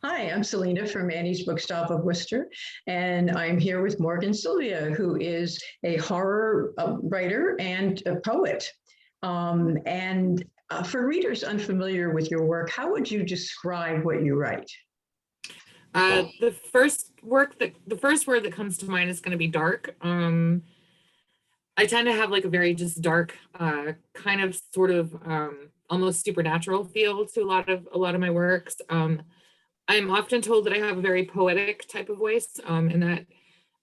Hi, I'm Selena from Annie's Bookstop of Worcester, and I'm here with Morgan Sylvia, who is a horror writer and a poet. For readers unfamiliar with your work, how would you describe what you write? The first word that comes to mind is going to be dark. I tend to have like a very just dark, kind of sort of almost supernatural feel to a lot of my works. I'm often told that I have a very poetic type of voice, and that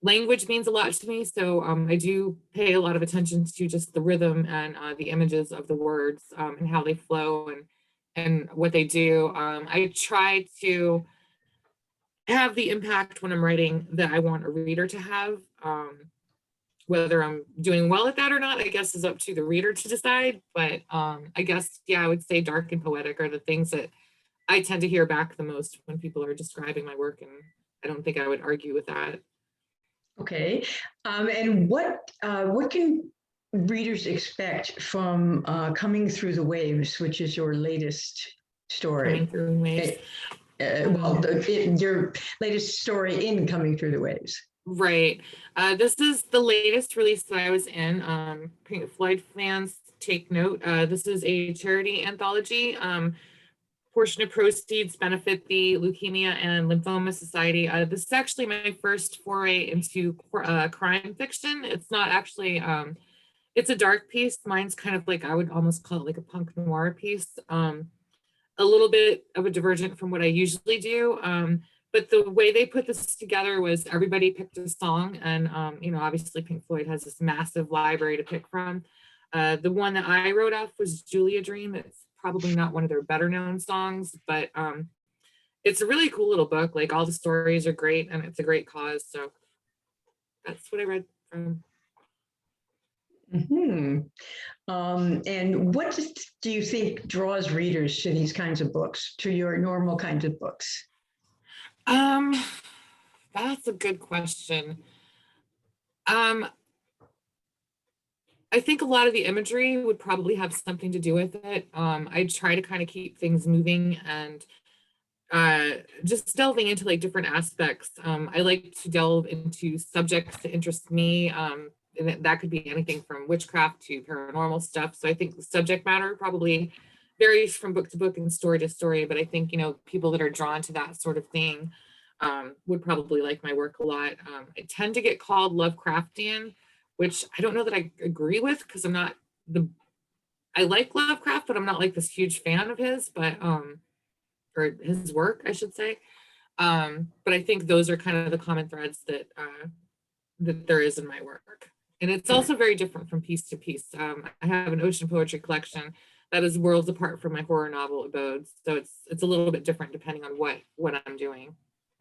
language means a lot to me. So I do pay a lot of attention to just the rhythm and the images of the words, and how they flow and what they do. I try to have the impact when I'm writing that I want a reader to have. Whether I'm doing well at that or not, I guess is up to the reader to decide. But I guess, yeah, I would say dark and poetic are the things that I tend to hear back the most when people are describing my work. And I don't think I would argue with that. Okay, and what can readers expect from Coming Through the Waves, which is your latest Coming story? through in waves. Your latest story in Coming Through the Waves. Right. This is the latest release that I was in. Pink Floyd fans take note. This is a charity anthology. Portion of proceeds benefit the Leukemia and Lymphoma Society. This is actually my first foray into crime fiction. It's not actually, it's a dark piece. Mine's kind of like, I would almost call it like a punk noir piece. A little bit of a divergent from what I usually do. But the way they put this together was everybody picked a song, and obviously Pink Floyd has this massive library to pick from. The one that I wrote off was Julia Dream. It's probably not one of their better known songs, but it's a really cool little book. Like, all the stories are great and it's a great cause. So that's what I read from. Hmm. And what do you think draws readers to these kinds of books, to your normal kinds of books? Um, that's a good question. Um, I think a lot of the imagery would probably have something to do with it. I try to kind of keep things moving and just delving into like different aspects. I like to delve into subjects that interest me. And that could be anything from witchcraft to paranormal stuff. So I think the subject matter probably varies from book to book and story to story. But I think, people that are drawn to that sort of thing would probably like my work a lot. I tend to get called Lovecraftian, which I don't know that I agree with, because I like Lovecraft, but I'm not like this huge fan of his, but or his work, I should say. But I think those are kind of the common threads that there is in my work. And it's also very different from piece to piece. I have an ocean poetry collection that is worlds apart from my horror novel abodes. So it's a little bit different depending on what I'm doing.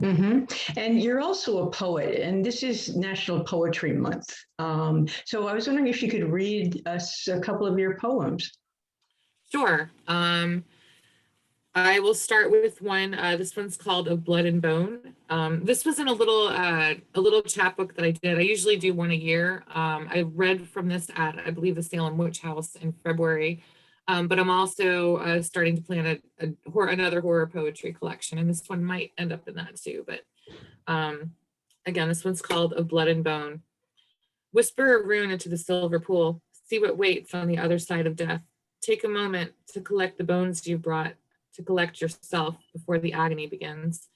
Mm-hmm. And you're also a poet, and this is National Poetry Month. So I was wondering if you could read us a couple of your poems. Sure. I will start with one. This one's called Of Blood and Bone. This was in a little chapbook that I did. I usually do one a year. I read from this at, I believe, the Salem Witch House in February. But I'm also starting to plan another horror poetry collection, and this one might end up in that too. But again, this one's called Of Blood and Bone. Whisper a rune into the silver pool. See what waits on the other side of death. Take a moment to collect the bones you've brought, to collect yourself before the agony begins.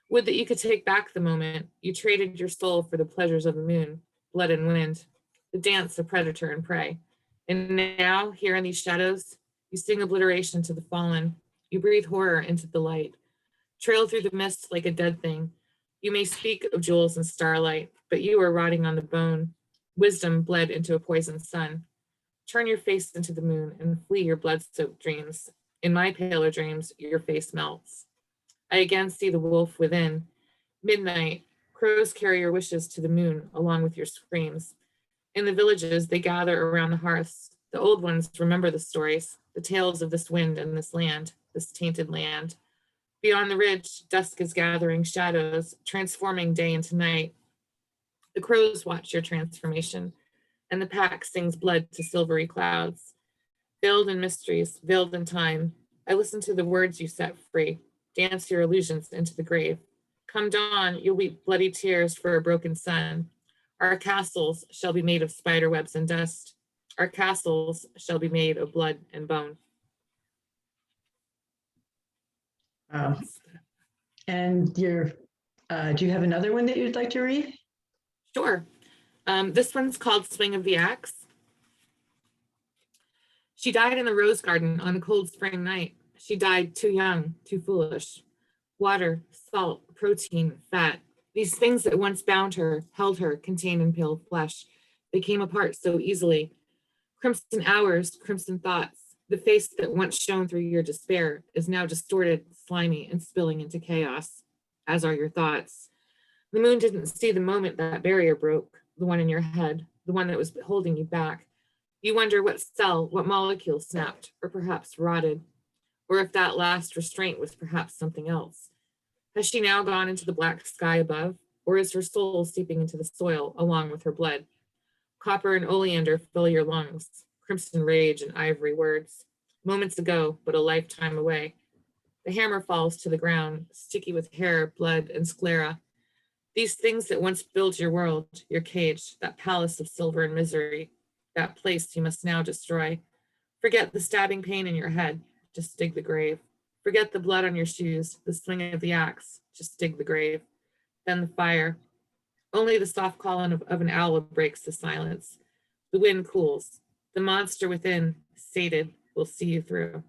Would that you could take back the moment you traded your soul for the pleasures of the moon, blood and wind, the dance of predator and prey. And now, here in these shadows, you sing obliteration to the fallen. You breathe horror into the light. Trail through the mist like a dead thing. You may speak of jewels and starlight, but you are rotting on the bone. Wisdom bled into a poisoned sun. Turn your face into the moon and flee your blood-soaked dreams. In my paler dreams, your face melts. I again see the wolf within. Midnight, crows carry your wishes to the moon along with your screams. In the villages, they gather around the hearths. The old ones remember the stories, the tales of this wind and this land, this tainted land. Beyond the ridge, dusk is gathering shadows, transforming day into night. The crows watch your transformation, and the pack sings blood to silvery clouds. Veiled in mysteries, veiled in time, I listen to the words you set free. Dance your illusions into the grave. Come dawn, you'll weep bloody tears for a broken sun. Our castles shall be made of spider webs and dust. Our castles shall be made of blood and bone. Wow. And do you have another one that you'd like to read? Sure. This one's called Swing of the Axe. She died in the rose garden on a cold spring night. She died too young, too foolish. Water, salt, protein, fat, these things that once bound her, held her, contained in pale flesh. They came apart so easily. Crimson hours, crimson thoughts. The face that once shone through your despair is now distorted, slimy, and spilling into chaos, as are your thoughts. The moon didn't see the moment that barrier broke, the one in your head, the one that was holding you back. You wonder what cell, what molecule snapped, or perhaps rotted, or if that last restraint was perhaps something else. Has she now gone into the black sky above, or is her soul seeping into the soil along with her blood? Copper and oleander fill your lungs, crimson rage and ivory words. Moments ago, but a lifetime away. The hammer falls to the ground, sticky with hair, blood, and sclera. These things that once built your world, your cage, that palace of silver and misery, that place you must now destroy. Forget the stabbing pain in your head, just dig the grave. Forget the blood on your shoes, the swing of the axe, just dig the grave. Then the fire. Only the soft calling of an owl breaks the silence. The wind cools. The monster within, sated, will see you through.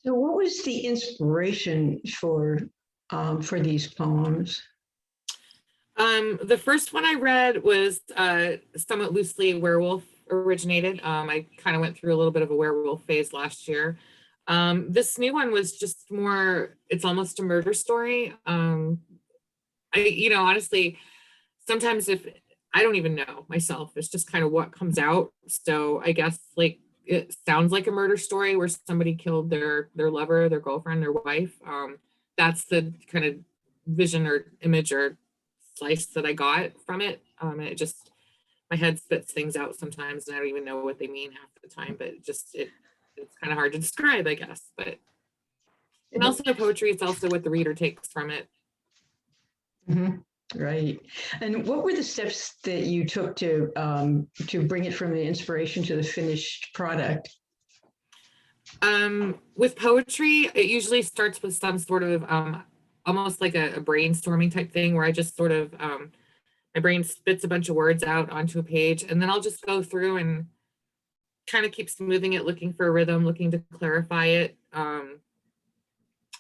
So what was the inspiration for these poems? The first one I read was somewhat loosely werewolf originated. I kind of went through a little bit of a werewolf phase last year. This new one was just more, it's almost a murder story. Honestly, sometimes if I don't even know myself, it's just kind of what comes out. So I guess like it sounds like a murder story where somebody killed their lover, their girlfriend, their wife. That's the kind of vision or image or slice that I got from it. And it just, my head spits things out sometimes and I don't even know what they mean half the time, but it's kind of hard to describe, I guess. But and also poetry, it's also what the reader takes from it. Mm-hmm. Right. And what were the steps that you took to bring it from the inspiration to the finished product? With poetry, it usually starts with some sort of almost like a brainstorming type thing where I just sort of my brain spits a bunch of words out onto a page, and then I'll just go through and kind of keep smoothing it, looking for a rhythm, looking to clarify it.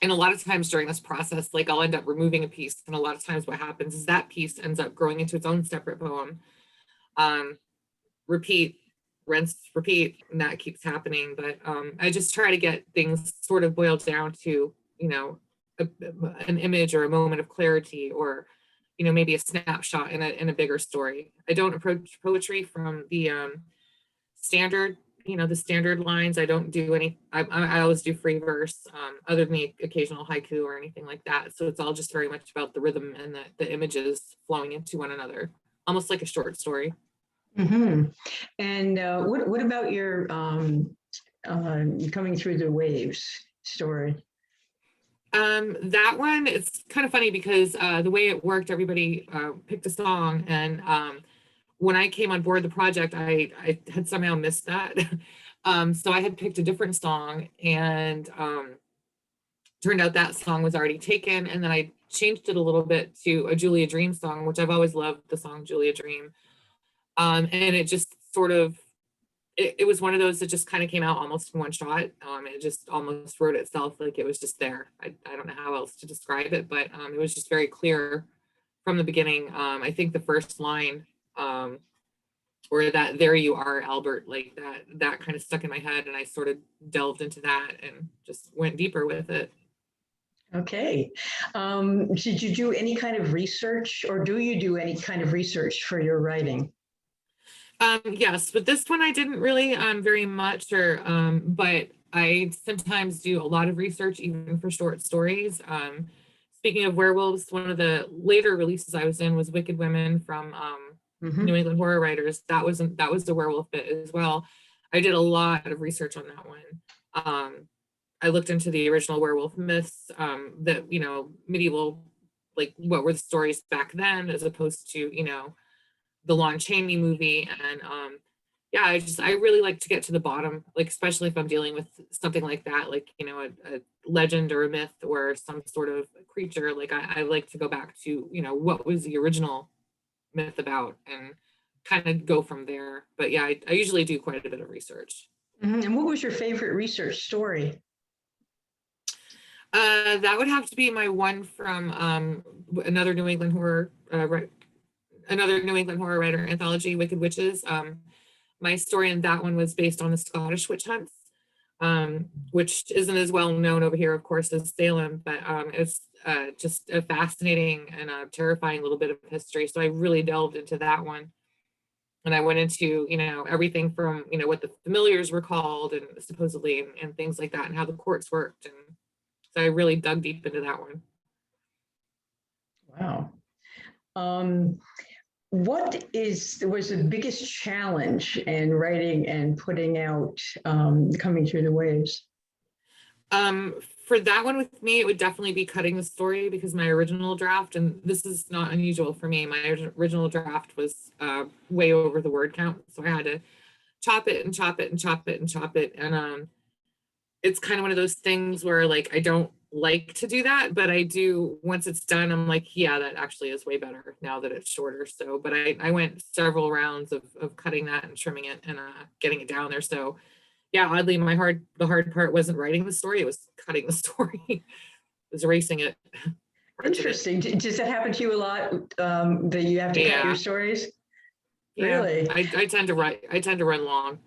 And a lot of times during this process, like I'll end up removing a piece. And a lot of times what happens is that piece ends up growing into its own separate poem. Repeat, rinse, repeat, and that keeps happening. But I just try to get things sort of boiled down to, an image or a moment of clarity or, maybe a snapshot in a bigger story. I don't approach poetry from the standard the standard lines. I don't do any, I always do free verse, other than the occasional haiku or anything like that. So it's all just very much about the rhythm and the images flowing into one another, almost like a short story. Mm-hmm. And what about your coming through the waves story? That one, it's kind of funny because the way it worked, everybody picked a song, and when I came on board the project, I had somehow missed that. So I had picked a different song, and turned out that song was already taken. And then I changed it a little bit to a Julia Dream song, which I've always loved the song Julia Dream. And it just sort of, it was one of those that just kind of came out almost in one shot. It just almost wrote itself, like it was just there. I don't know how else to describe it, but it was just very clear from the beginning. I think the first line, or that "there you are, Albert," like that kind of stuck in my head, and I sort of delved into that and just went deeper with it. Okay. Did you do any kind of research, or do you do any kind of research for your writing? Yes, but this one I didn't really very much, but I sometimes do a lot of research even for short stories. Speaking of werewolves, one of the later releases I was in was Wicked Women from New England Horror Writers. That was a werewolf bit as well. I did a lot of research on that one. I looked into the original werewolf myths, that, medieval, like what were the stories back then as opposed to, the Lon Chaney movie. And yeah, I really like to get to the bottom, like especially if I'm dealing with something like that, like, a legend or a myth or some sort of creature. Like I like to go back to, what was the original myth about and kind of go from there. But yeah, I usually do quite a bit of research. And what was your favorite research story? That would have to be my one from another New England horror, another New England horror writer anthology, Wicked Witches. My story in that one was based on the Scottish witch hunts, which isn't as well known over here, of course, as Salem, but it's just a fascinating and a terrifying little bit of history. So I really delved into that one. And I went into, everything from, what the familiars were called and supposedly and things like that and how the courts worked. And so I really dug deep into that one. Wow. What was the biggest challenge in writing and putting out Coming Through the Waves? For that one with me, it would definitely be cutting the story because my original draft, and this is not unusual for me, my original draft was way over the word count. So I had to chop it and chop it and chop it and chop it. And it's kind of one of those things where like, I don't like to do that, but I do, once it's done, I'm like, yeah, that actually is way better now that it's shorter. So, but I went several rounds of cutting that and trimming it and getting it down there. So yeah, oddly, the hard part wasn't writing the story, it was cutting the story. It was erasing it. Interesting. Does that happen to you a lot, that you have to cut your stories? Yeah. Really? I tend to run long.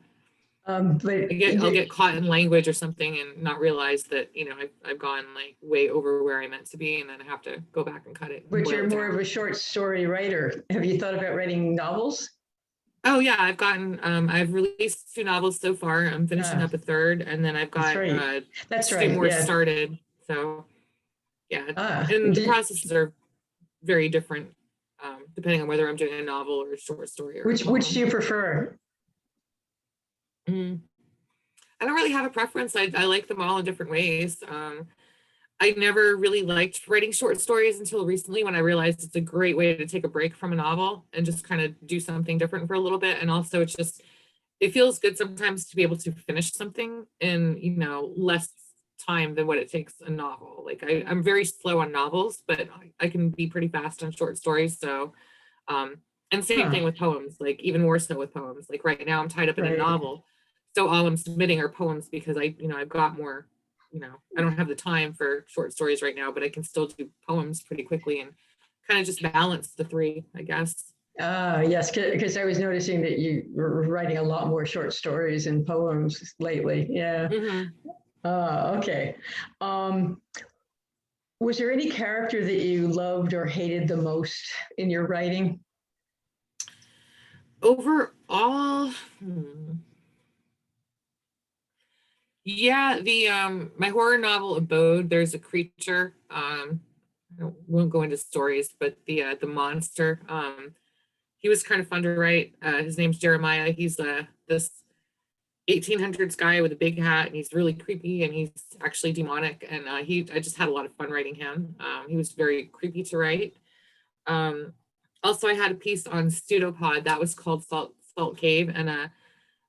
But I'll get caught in language or something and not realize that, I've gone like way over where I meant to be, and then I have to go back and cut it. But you're more of a short story writer. Have you thought about writing novels? Oh yeah, I've released 2 novels so far. I'm finishing up a third, and then I've got That's 2 right. more Yeah. started. So yeah, and the processes are very different, depending on whether I'm doing a novel or a short story or which do you prefer? I don't really have a preference. I like them all in different ways. I never really liked writing short stories until recently when I realized it's a great way to take a break from a novel and just kind of do something different for a little bit. And also it feels good sometimes to be able to finish something in, less time than what it takes a novel. Like I'm very slow on novels, but I can be pretty fast on short stories. So, and same thing with poems, like even more so with poems. Like right now I'm tied up in a novel. So all I'm submitting are poems because I've got more, I don't have the time for short stories right now, but I can still do poems pretty quickly and kind of just balance the 3, I guess. Yes, because I was noticing that you were writing a lot more short stories and poems lately. Yeah. Okay. Was there any character that you loved or hated the most in your writing? Overall, yeah, the my horror novel Abode, there's a creature. I won't go into stories, but the monster, he was kind of fun to write. His name's Jeremiah. He's this 1800s guy with a big hat, and he's really creepy, and he's actually demonic. And I just had a lot of fun writing him. He was very creepy to write. Also, I had a piece on Pseudopod that was called Salt Cave, and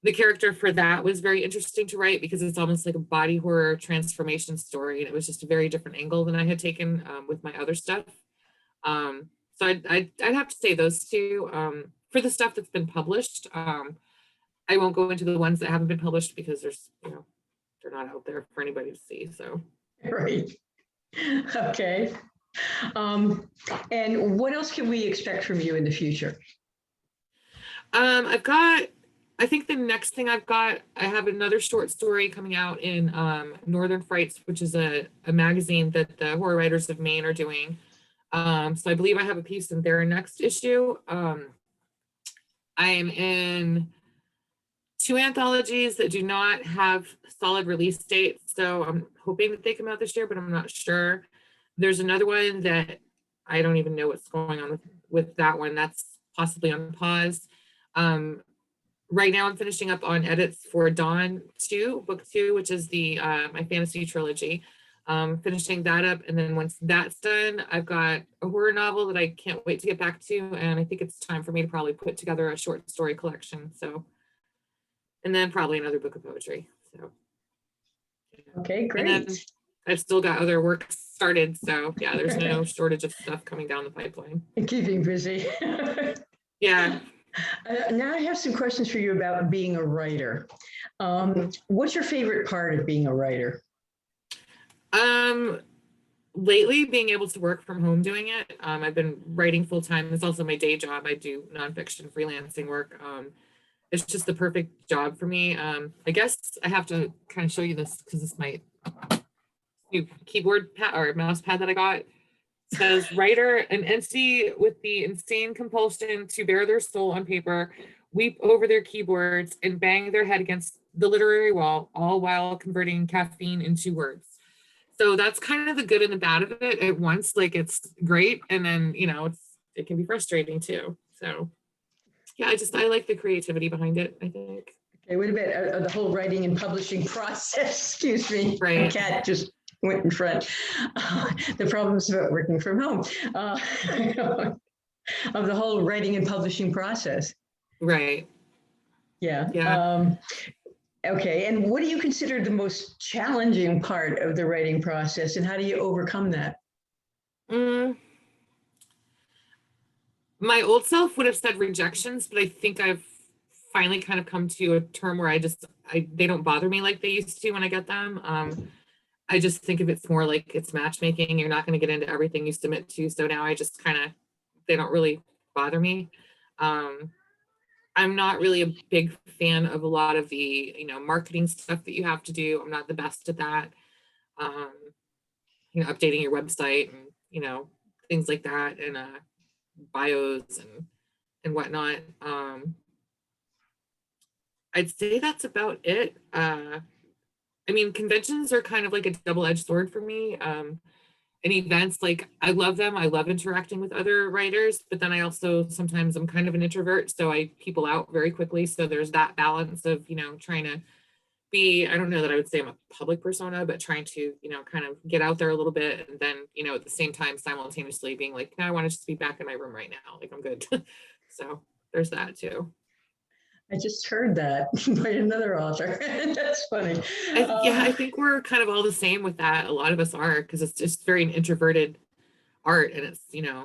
the character for that was very interesting to write because it's almost like a body horror transformation story, and it was just a very different angle than I had taken with my other stuff. So I'd have to say those 2. For the stuff that's been published, I won't go into the ones that haven't been published because there's, they're not out there for anybody to see. So right. Okay. And what else can we expect from you in the future? I think the next thing I have another short story coming out in Northern Frights, which is a magazine that the Horror Writers of Maine are doing. So I believe I have a piece in their next issue. I am in 2 anthologies that do not have solid release dates. So I'm hoping that they come out this year, but I'm not sure. There's another one that I don't even know what's going on with that one. That's possibly on pause. right now I'm finishing up on edits for Dawn 2, book 2, which is the my fantasy trilogy. Finishing that up, and then once that's done, I've got a horror novel that I can't wait to get back to, and I think it's time for me to probably put together a short story collection. So, and then probably another book of poetry. So, Okay, and great. then I've still got other work started. So yeah, there's no shortage of stuff coming down the pipeline. Keeping busy. Yeah. Now I have some questions for you about being a writer. What's your favorite part of being a writer? Lately being able to work from home doing it. I've been writing full time. It's also my day job. I do nonfiction freelancing work. It's just the perfect job for me. I guess I have to kind of show you this because this might new keyboard pad or mouse pad that I got. It says writer, an entity with the insane compulsion to bare their soul on paper, weep over their keyboards, and bang their head against the literary wall, all while converting caffeine into words. So that's kind of the good and the bad of it at once. Like it's great, and then it can be frustrating too. So yeah, I like the creativity behind it, I think. Okay, what about the whole writing and publishing process? Excuse me, my Right. cat just went in front. The problems about working from home, of the whole writing and publishing process. Right. Yeah. Yeah. Okay, and what do you consider the most challenging part of the writing process, and how do you overcome that? Mm, my old self would have said rejections, but I think I've finally kind of come to a term where they don't bother me like they used to when I get them. I just think of it's more like it's matchmaking. You're not going to get into everything you submit to. So now I just kind of, they don't really bother me. Um, I'm not really a big fan of a lot of the, marketing stuff that you have to do. I'm not the best at that. Um, updating your website and, things like that, and bios and whatnot. I'd say that's about it. I mean, conventions are kind of like a double-edged sword for me. And events, like I love them. I love interacting with other writers, but then I also sometimes I'm kind of an introvert, so I people out very quickly. So there's that balance of, trying to be, I don't know that I would say I'm a public persona, but trying to, kind of get out there a little bit. And then, at the same time, simultaneously being like, no, I want to just be back in my room right now. Like I'm good. So there's that too. I just heard that by another author. That's funny. I think we're kind of all the same with that. A lot of us are, because it's just very introverted art, and it's, I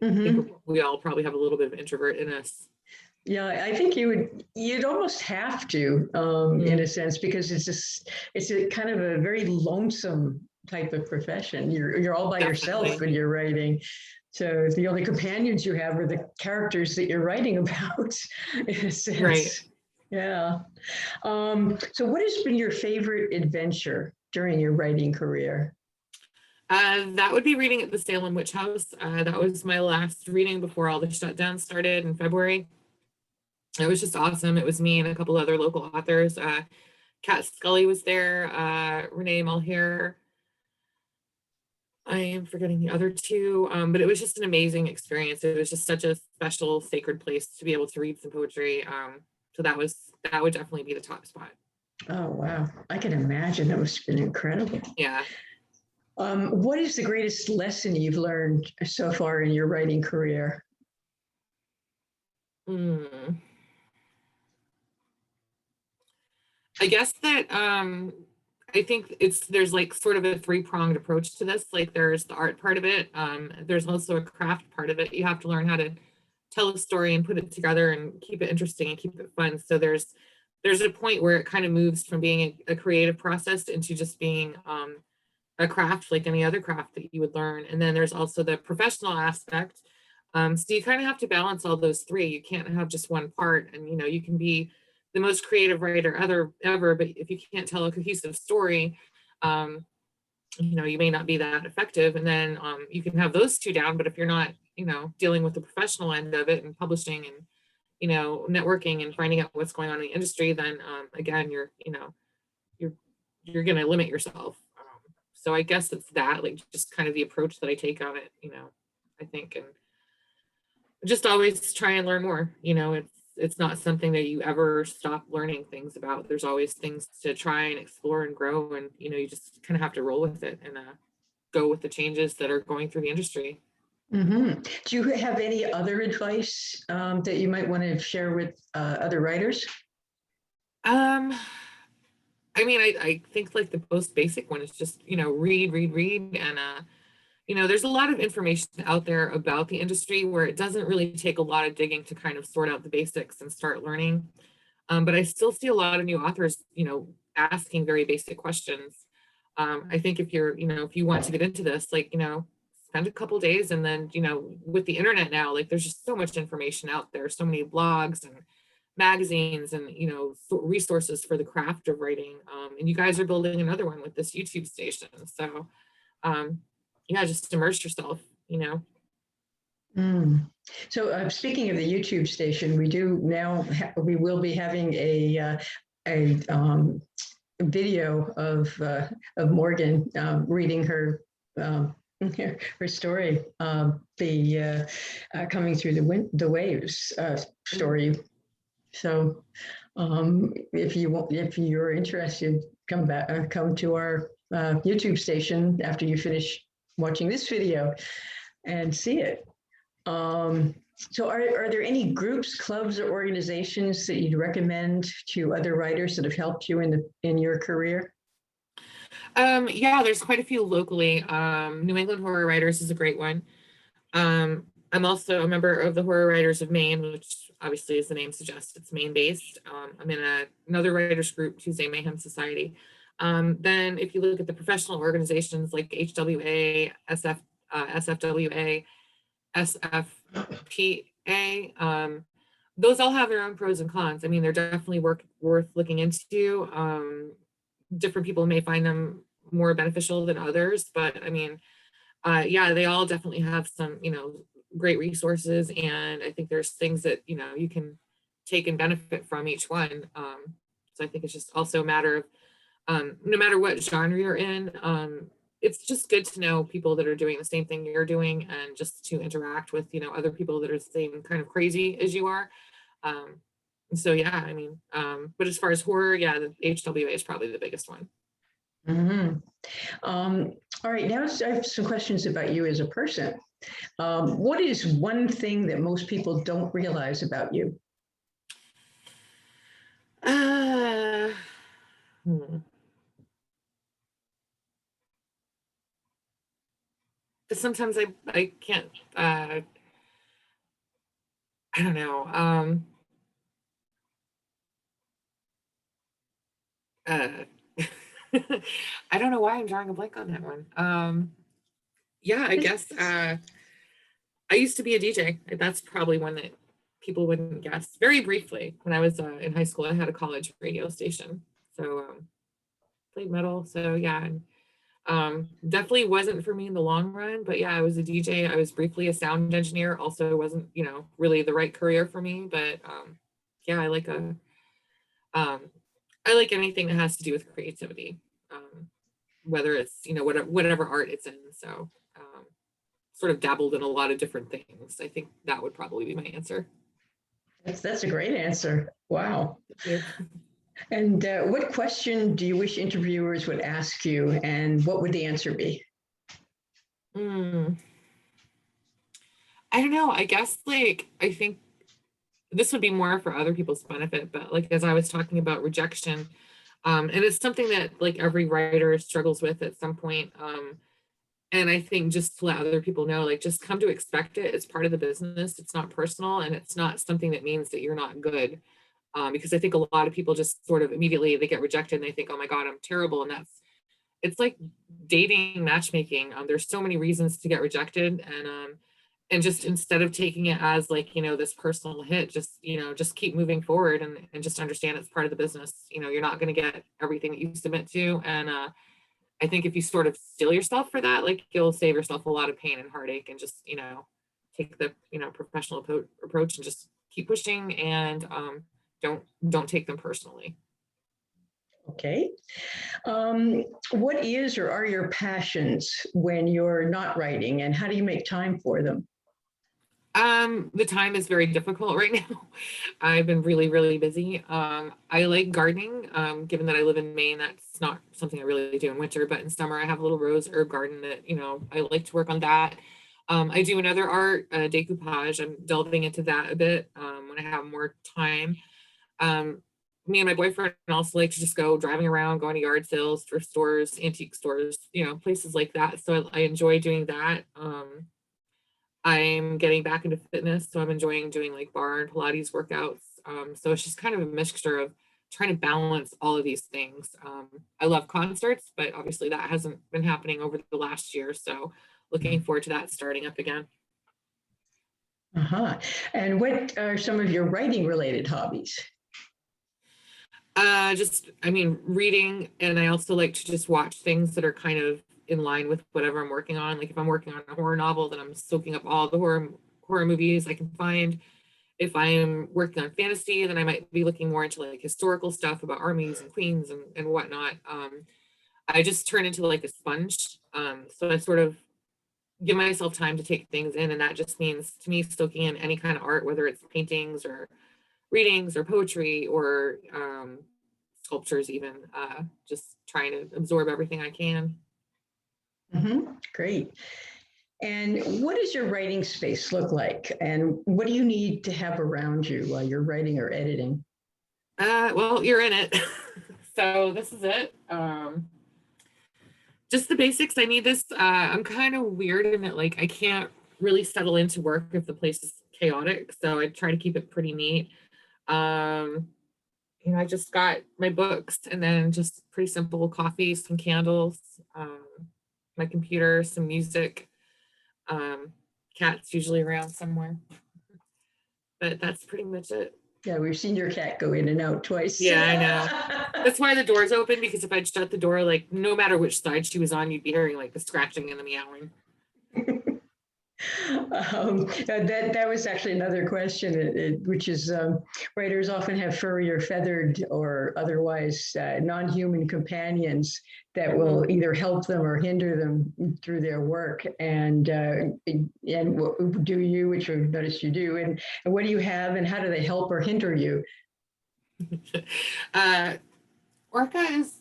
think we all probably have a little bit of introvert in us. Yeah, I think you'd almost have to, in a sense, because it's a kind of a very lonesome type of profession. You're all by yourself when you're writing. So the only companions you have are the characters that you're writing about, in a sense. Right. Yeah. So what has been your favorite adventure during your writing career? That would be reading at the Salem Witch House. That was my last reading before all the shutdown started in February. It was just awesome. It was me and a couple other local authors. Kat Scully was there, Renee Mulhare. I am forgetting the other two, but it was just an amazing experience. It was just such a special, sacred place to be able to read some poetry. So that would definitely be the top spot. Oh, wow. I can imagine. That must have been incredible. Yeah. What is the greatest lesson you've learned so far in your writing career? I guess that I think there's like sort of a three-pronged approach to this. Like there's the art part of it. There's also a craft part of it. You have to learn how to tell a story and put it together and keep it interesting and keep it fun. So there's a point where it kind of moves from being a creative process into just being a craft like any other craft that you would learn. And then there's also the professional aspect. So you kind of have to balance all those three. You can't have just one part. And you can be the most creative writer ever, but if you can't tell a cohesive story, you may not be that effective. And then you can have those two down, but if you're not, dealing with the professional end of it and publishing and, networking and finding out what's going on in the industry, then again, you're going to limit yourself. So I guess it's that, like, just kind of the approach that I take on it, I think, and just always try and learn more. it's not something that you ever stop learning things about. There's always things to try and explore and grow, and you just kind of have to roll with it and go with the changes that are going through the industry. Mm-hmm. Do you have any other advice that you might want to share with other writers? I mean, I think like the most basic one is just, read, read, read. And, there's a lot of information out there about the industry where it doesn't really take a lot of digging to kind of sort out the basics and start learning. But I still see a lot of new authors, asking very basic questions. I think if if you want to get into this, like, spend a couple days, and then, with the internet now, like there's just so much information out there, so many blogs and magazines and resources for the craft of writing, and you guys are building another one with this YouTube station, so yeah, just immerse yourself. Mm. So speaking of the YouTube station, we will be having a video of Morgan reading her her story, the coming through the waves story. So if you're interested, come to our YouTube station after you finish watching this video and see it. So are there any groups, clubs, or organizations that you'd recommend to other writers that have helped you in your career? Yeah, there's quite a few locally. New England Horror Writers is a great one. I'm also a member of the Horror Writers of Maine, which obviously, as the name suggests, it's Maine-based. I'm in another writers group, Tuesday Mayhem Society. Then if you look at the professional organizations like HWA, SFWA, SFPA, those all have their own pros and cons. I mean, they're definitely worth looking into. Different people may find them more beneficial than others, but I mean, yeah, they all definitely have some, great resources. And I think there's things that, you can take and benefit from each one. So I think it's just also a matter of, no matter what genre you're in, it's just good to know people that are doing the same thing you're doing, and just to interact with, other people that are the same kind of crazy as you are. So yeah, I mean, but as far as horror, yeah, the HWA is probably the biggest one. Mm-hmm. All right, now I have some questions about you as a person. What is one thing that most people don't realize about you? Sometimes I can't, I don't know. Uh, I don't know why I'm drawing a blank on that one. Yeah, I guess I used to be a DJ. That's probably one that people wouldn't guess. Very briefly, when I was in high school, I had a college radio station, so played metal. So yeah, and, definitely wasn't for me in the long run. But yeah, I was a DJ. I was briefly a sound engineer. Also, wasn't really the right career for me. But yeah, um, I like anything that has to do with creativity, whether it's whatever art it's in. So sort of dabbled in a lot of different things. I think that would probably be my answer. That's a great answer. Wow. Thank you. And what question do you wish interviewers would ask you, and what would the answer be? I don't know. I guess I think this would be more for other people's benefit, but like as I was talking about rejection, and it's something that like every writer struggles with at some point. And I think just to let other people know, like just come to expect it. It's part of the business. It's not personal, and it's not something that means that you're not good. Because I think a lot of people just sort of immediately they get rejected and they think, oh my God, I'm terrible. And it's like dating, matchmaking. There's so many reasons to get rejected, and just instead of taking it as like this personal hit, just keep moving forward, and just understand it's part of the business. You're not going to get everything that you submit to, and I think if you sort of steel yourself for that, like you'll save yourself a lot of pain and heartache, and just take the professional approach and just keep pushing, and don't take them personally. Okay. What is or are your passions when you're not writing, and how do you make time for them? The time is very difficult right now. I've been really, really busy. I like gardening. Given that I live in Maine, that's not something I really do in winter, but in summer I have a little rose herb garden that, I like to work on that. I do another art, decoupage. I'm delving into that a bit when I have more time. Me and my boyfriend also like to just go driving around, going to yard sales, thrift stores, antique stores, places like that. So I enjoy doing that. I'm getting back into fitness, so I'm enjoying doing like bar and Pilates workouts. So it's just kind of a mixture of trying to balance all of these things. I love concerts, but obviously that hasn't been happening over the last year. So looking forward to that starting up again. Uh-huh. And what are some of your writing related hobbies? I mean, reading, and I also like to just watch things that are kind of in line with whatever I'm working on. Like if I'm working on a horror novel, then I'm soaking up all the horror movies I can find. If I'm working on fantasy, then I might be looking more into like historical stuff about armies and queens and whatnot. I just turn into like a sponge. So I sort of give myself time to take things in, and that just means to me soaking in any kind of art, whether it's paintings or readings or poetry or sculptures even, just trying to absorb everything I can. Great. And what does your writing space look like? And what do you need to have around you while you're writing or editing? Well, you're in it. So this is it. Just the basics. I need this. I'm kind of weird in that, like, I can't really settle into work if the place is chaotic. So I try to keep it pretty neat. Um, I just got my books and then just pretty simple coffee, some candles, my computer, some music. Um, Cat's usually around somewhere, but that's pretty much it. Yeah, we've seen your cat go in and out twice. Yeah, I know. That's why the door's open, because if I'd shut the door, like no matter which side she was on, you'd be hearing like the scratching and the meowing. That was actually another question, which is writers often have furry or feathered or otherwise non-human companions that will either help them or hinder them through their work. And what do you, which I've noticed you do, and what do you have, and how do they help or hinder you? Orca is,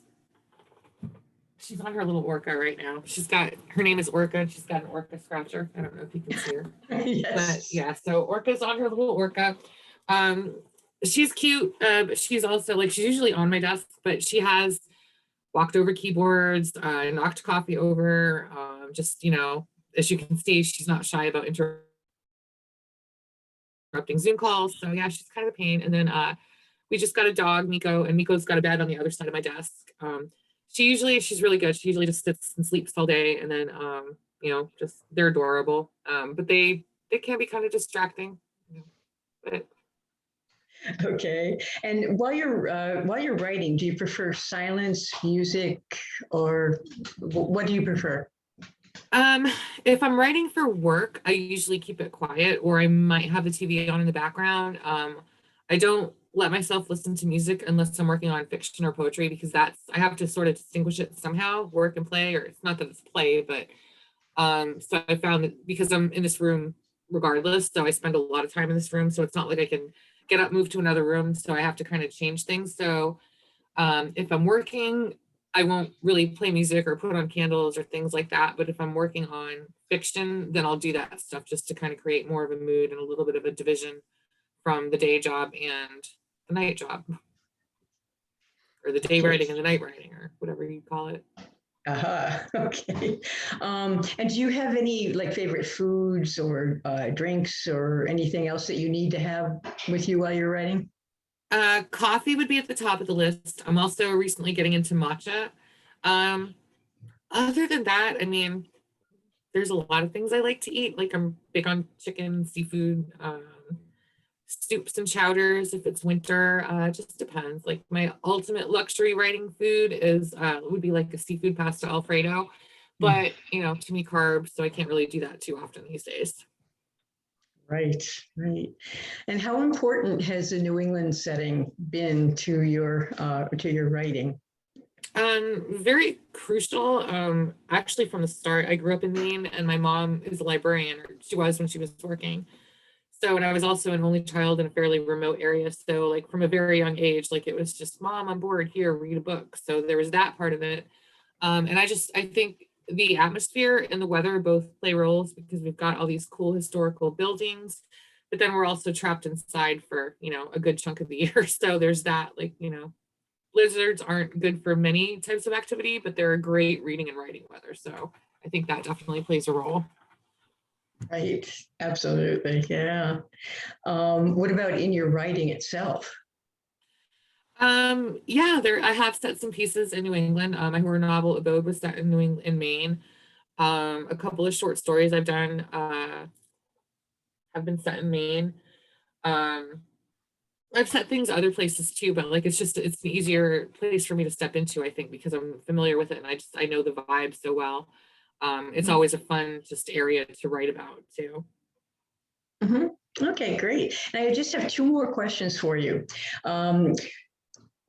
she's on her little orca right now. Her name is Orca. She's got an orca scratcher. I don't know if you can see her. Yes. But yeah, so Orca's on her little orca. She's cute, but she's also like, she's usually on my desk, but she has walked over keyboards, knocked coffee over, just, as you can see, she's not shy about interrupting Zoom calls. So yeah, she's kind of a pain. And then we just got a dog, Miko, and Miko's got a bed on the other side of my desk. She's really good. She usually just sits and sleeps all day, and then just they're adorable. But they can be kind of distracting. But Okay. And while you're writing, do you prefer silence, music, or what do you prefer? If I'm writing for work, I usually keep it quiet, or I might have the TV on in the background. I don't let myself listen to music unless I'm working on fiction or poetry, because I have to sort of distinguish it somehow, work and play, or it's not that it's play, but so I found that because I'm in this room regardless, so I spend a lot of time in this room, so it's not like I can get up, move to another room, so I have to kind of change things. So if I'm working, I won't really play music or put on candles or things like that. But if I'm working on fiction, then I'll do that stuff just to kind of create more of a mood and a little bit of a division from the day job and the night job, or the day writing and the night writing, or whatever you call it. Okay. And do you have any like favorite foods or drinks or anything else that you need to have with you while you're writing? Coffee would be at the top of the list. I'm also recently getting into matcha. Um, Other than that, I mean, there's a lot of things I like to eat. Like I'm big on chicken, seafood, soups and chowders if it's winter. It just depends. Like my ultimate luxury writing food is would be like a seafood pasta Alfredo, but too many carbs, so I can't really do that too often these days. Right, right. And how important has the New England setting been to your writing? Very crucial. Actually, from the start, I grew up in Maine, and my mom is a librarian, or she was when she was working. So, and I was also an only child in a fairly remote area. So like from a very young age, like it was just, Mom, I'm bored, here, read a book. So there was that part of it. And I think the atmosphere and the weather both play roles, because we've got all these cool historical buildings, but then we're also trapped inside for, a good chunk of the year. So there's that, like, blizzards aren't good for many types of activity, but they're a great reading and writing weather. So I think that definitely plays a role. Right. Absolutely. Yeah. What about in your writing itself? Yeah, I have set some pieces in New England. My horror novel Abode was set in in Maine. A couple of short stories I've done have been set in Maine. Um, I've set things other places too, but like it's an easier place for me to step into, I think, because I'm familiar with it and I know the vibe so well. It's Mhm. always a fun just area to write about too. Mhm. Okay, great. And I just have two more questions for you. Um,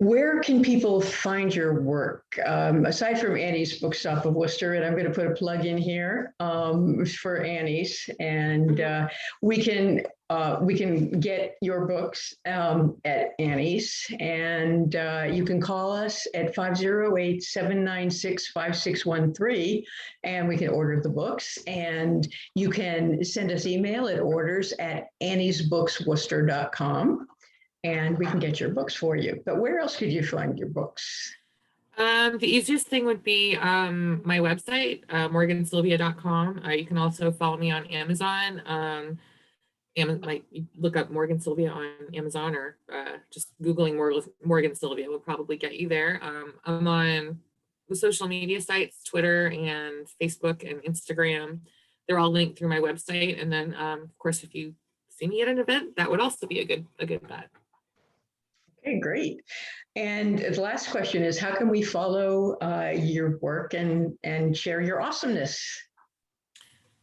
Where can people find your work? Aside from Annie's Bookshop of Worcester, and I'm going to put a plug in here for Annie's, and Mhm. we can get your books at Annie's, and you can call us at 508-796-5613, and we can order the books, and you can send us email at orders@anniesbooksworcester.com, and we can get your books for you. But where else could you find your books? The easiest thing would be my website, morgansylvia.com. You can also follow me on Amazon. Like look up Morgan Sylvia on Amazon, or just Googling Morgan Sylvia will probably get you there. I'm on the social media sites, Twitter and Facebook and Instagram. They're all linked through my website. And then, of course, if you see me at an event, that would also be a good bet. Okay, great. And the last question is, how can we follow your work and share your awesomeness?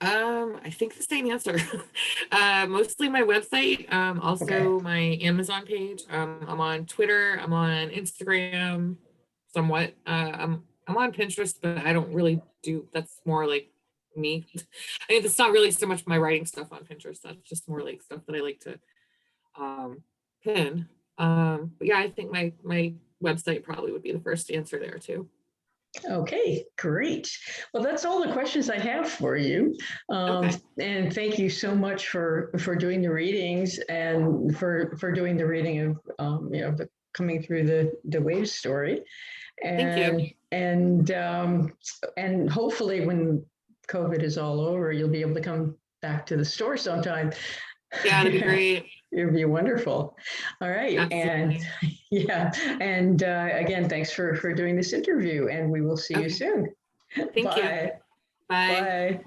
I think the same answer. Mostly my website, Okay. also my Amazon page. I'm on Twitter, I'm on Instagram, somewhat. I'm on Pinterest, but I don't really do. That's more like me. I mean, it's not really so much my writing stuff on Pinterest. That's just more like stuff that I like to pin. But yeah, I think my website probably would be the first answer there too. Okay, great. Well, that's all the questions I have for you. Okay, And thank you so much for doing the readings and for doing the reading of the coming through the wave story. thank you. And hopefully when COVID is all over, you'll be able to come back to the store sometime. Yeah, that'd be great. It'd be wonderful. All right. And Absolutely. yeah. And again, thanks for doing this interview, and we will see you Okay, soon. thank you. Bye. Bye. Bye.